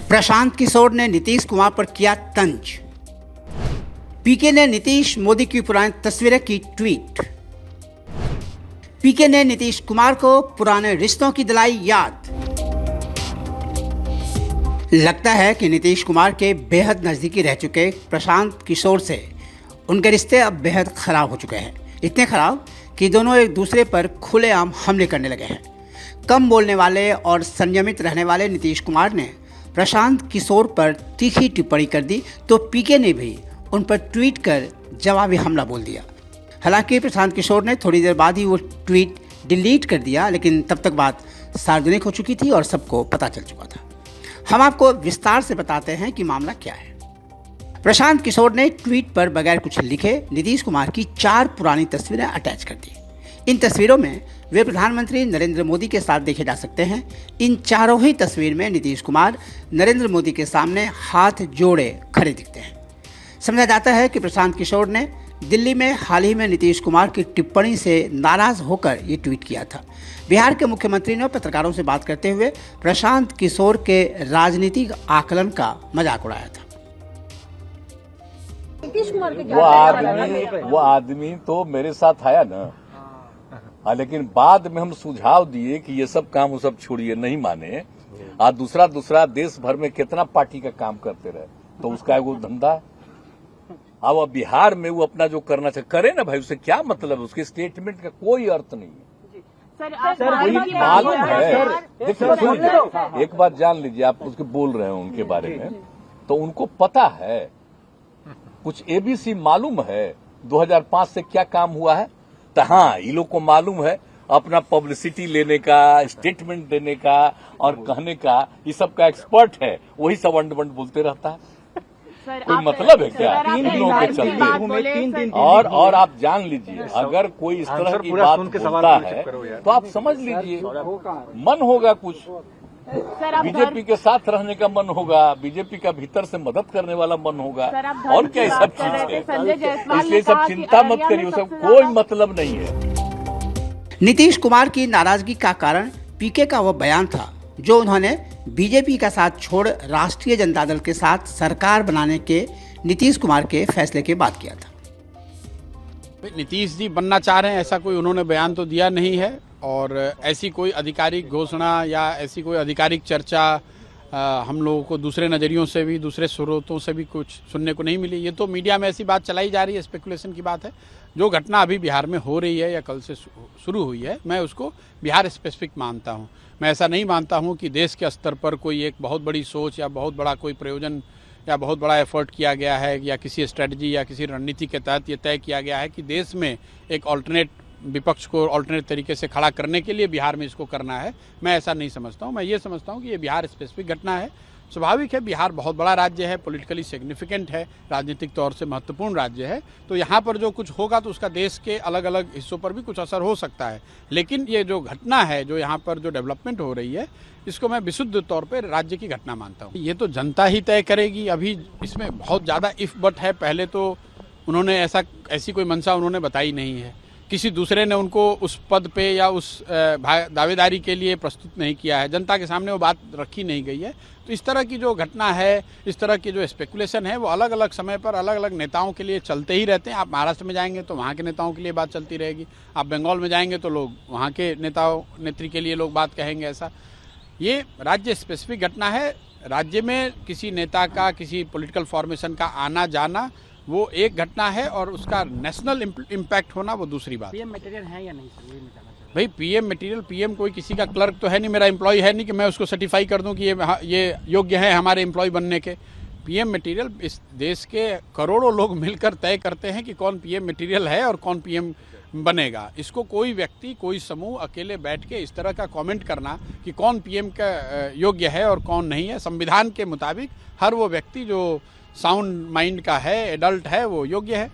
प्रशांत किशोर ने नीतीश कुमार पर किया तंज। पीके ने नीतीश मोदी की पुरानी तस्वीरें की ट्वीट। पीके ने नीतीश कुमार को पुराने रिश्तों की दिलाई याद। लगता है कि नीतीश कुमार के बेहद नज़दीकी रह चुके प्रशांत किशोर से उनके रिश्ते अब बेहद खराब हो चुके हैं। इतने खराब कि दोनों एक दूसरे पर खुलेआम हमले करने लगे हैं। कम बोलने वाले और संयमित रहने वाले नीतीश कुमार ने प्रशांत किशोर पर तीखी टिप्पणी कर दी तो पीके ने भी उन पर ट्वीट कर जवाबी हमला बोल दिया। हालांकि प्रशांत किशोर ने थोड़ी देर बाद ही वो ट्वीट डिलीट कर दिया, लेकिन तब तक बात सार्वजनिक हो चुकी थी और सबको पता चल चुका था। हम आपको विस्तार से बताते हैं कि मामला क्या है। प्रशांत किशोर ने ट्वीट पर बगैर कुछ लिखे नीतीश कुमार की 4 पुरानी तस्वीरें अटैच कर दी। इन तस्वीरों में वे प्रधानमंत्री नरेंद्र मोदी के साथ देखे जा सकते हैं। इन चारों ही तस्वीर में नीतीश कुमार नरेंद्र मोदी के सामने हाथ जोड़े खड़े दिखते हैं। समझा जाता है कि प्रशांत किशोर ने दिल्ली में हाल ही में नीतीश कुमार की टिप्पणी से नाराज होकर ये ट्वीट किया था। बिहार के मुख्यमंत्री ने पत्रकारों से बात करते हुए प्रशांत किशोर के राजनीतिक आकलन का मजाक उड़ाया था। वो आदमी तो मेरे साथ आया ना, लेकिन बाद में हम सुझाव दिए कि ये सब काम वो सब छोड़िए, नहीं माने। आज दूसरा देश भर में कितना पार्टी का काम करते रहे, तो उसका वो धंधा। अब बिहार में वो अपना जो करना चाहिए करे ना भाई, उसे क्या मतलब, उसके स्टेटमेंट का कोई अर्थ नहीं है। कोई मालूम है, देखिए एक बात जान लीजिए, आप उसके बोल रहे हैं उनके बारे में, तो उनको पता है, कुछ एबीसी मालूम है 2005 से क्या काम हुआ है। तो हाँ, ये लोग को मालूम है अपना पब्लिसिटी लेने का, स्टेटमेंट देने का और कहने का, ये सब का एक्सपर्ट है, वही सब अंड बोलते रहता है। कोई मतलब है क्या इन लोगों के चलते? और आप जान लीजिए, अगर कोई इस तरह की बात बोलता है तो आप समझ लीजिए मन होगा कुछ, बीजेपी के साथ रहने का मन होगा, बीजेपी का भीतर से मदद करने वाला मन होगा, और क्या ये सब चीज है। इसलिए सब चिंता मत करिए, सब कोई मतलब नहीं है। नीतीश कुमार की नाराजगी का कारण पीके का वो बयान था जो उन्होंने बीजेपी का साथ छोड़ राष्ट्रीय जनता दल के साथ सरकार बनाने के नीतीश कुमार के फैसले के बाद किया था। नीतीश जी बनना चाह रहे हैं ऐसा कोई उन्होंने बयान तो दिया नहीं है, और ऐसी कोई आधिकारिक घोषणा या ऐसी कोई आधिकारिक चर्चा हम लोगों को दूसरे नज़रियों से भी, दूसरे स्रोतों से भी कुछ सुनने को नहीं मिली। ये तो मीडिया में ऐसी बात चलाई जा रही है, स्पेकुलेशन की बात है। जो घटना अभी बिहार में हो रही है या कल से शुरू हुई है, मैं उसको बिहार स्पेसिफिक मानता हूँ। मैं ऐसा नहीं मानता हूँ कि देश के स्तर पर कोई एक बहुत बड़ी सोच या बहुत बड़ा कोई प्रयोजन या बहुत बड़ा एफर्ट किया गया है, या किसी स्ट्रेटजी या किसी रणनीति के तहत ये तय किया गया है कि देश में एक ऑल्टरनेट विपक्ष को ऑल्टरनेट तरीके से खड़ा करने के लिए बिहार में इसको करना है। मैं ऐसा नहीं समझता हूँ। मैं ये समझता हूँ कि ये बिहार स्पेसिफिक घटना है। स्वाभाविक है, बिहार बहुत बड़ा राज्य है, पॉलिटिकली सिग्निफिकेंट है, राजनीतिक तौर से महत्वपूर्ण राज्य है, तो यहाँ पर जो कुछ होगा तो उसका देश के अलग अलग हिस्सों पर भी कुछ असर हो सकता है। लेकिन ये जो घटना है, जो यहाँ पर जो डेवलपमेंट हो रही है, इसको मैं विशुद्ध तौर पर राज्य की घटना मानता हूँ। ये तो जनता ही तय करेगी। अभी इसमें बहुत ज़्यादा इफ बट है। पहले तो उन्होंने ऐसी कोई मंशा उन्होंने बताई नहीं है, किसी दूसरे ने उनको उस पद पे या उस दावेदारी के लिए प्रस्तुत नहीं किया है, जनता के सामने वो बात रखी नहीं गई है। तो इस तरह की जो घटना है, इस तरह की जो स्पेकुलेशन है, वो अलग अलग समय पर अलग अलग नेताओं के लिए चलते ही रहते हैं। आप महाराष्ट्र में जाएंगे तो वहाँ के नेताओं के लिए बात चलती रहेगी, आप बंगाल में जाएंगे तो लोग वहाँ के नेत्री के लिए लोग बात कहेंगे। ऐसा ये राज्य स्पेसिफिक घटना है। राज्य में किसी नेता का, किसी पॉलिटिकल फॉर्मेशन का आना जाना वो एक घटना है, और उसका नेशनल इम्पैक्ट होना वो दूसरी बात। पीएम मटेरियल है या नहीं सर, ये मैं जानना चाहता हूं। भाई पीएम मटेरियल, पीएम कोई किसी का क्लर्क तो है नहीं, मेरा एम्प्लॉय है नहीं कि मैं उसको सर्टिफाई कर दूं कि ये योग्य है हमारे एम्प्लॉय बनने के। पीएम मटेरियल इस देश के करोड़ों लोग मिलकर तय करते हैं कि कौन पीएम मटेरियल है और कौन पीएम बनेगा। इसको कोई व्यक्ति, कोई समूह अकेले बैठ के इस तरह का कमेंट करना कि कौन पीएम का योग्य है और कौन नहीं है, संविधान के मुताबिक हर वो व्यक्ति जो साउंड माइंड का है, एडल्ट है, वो योग्य है।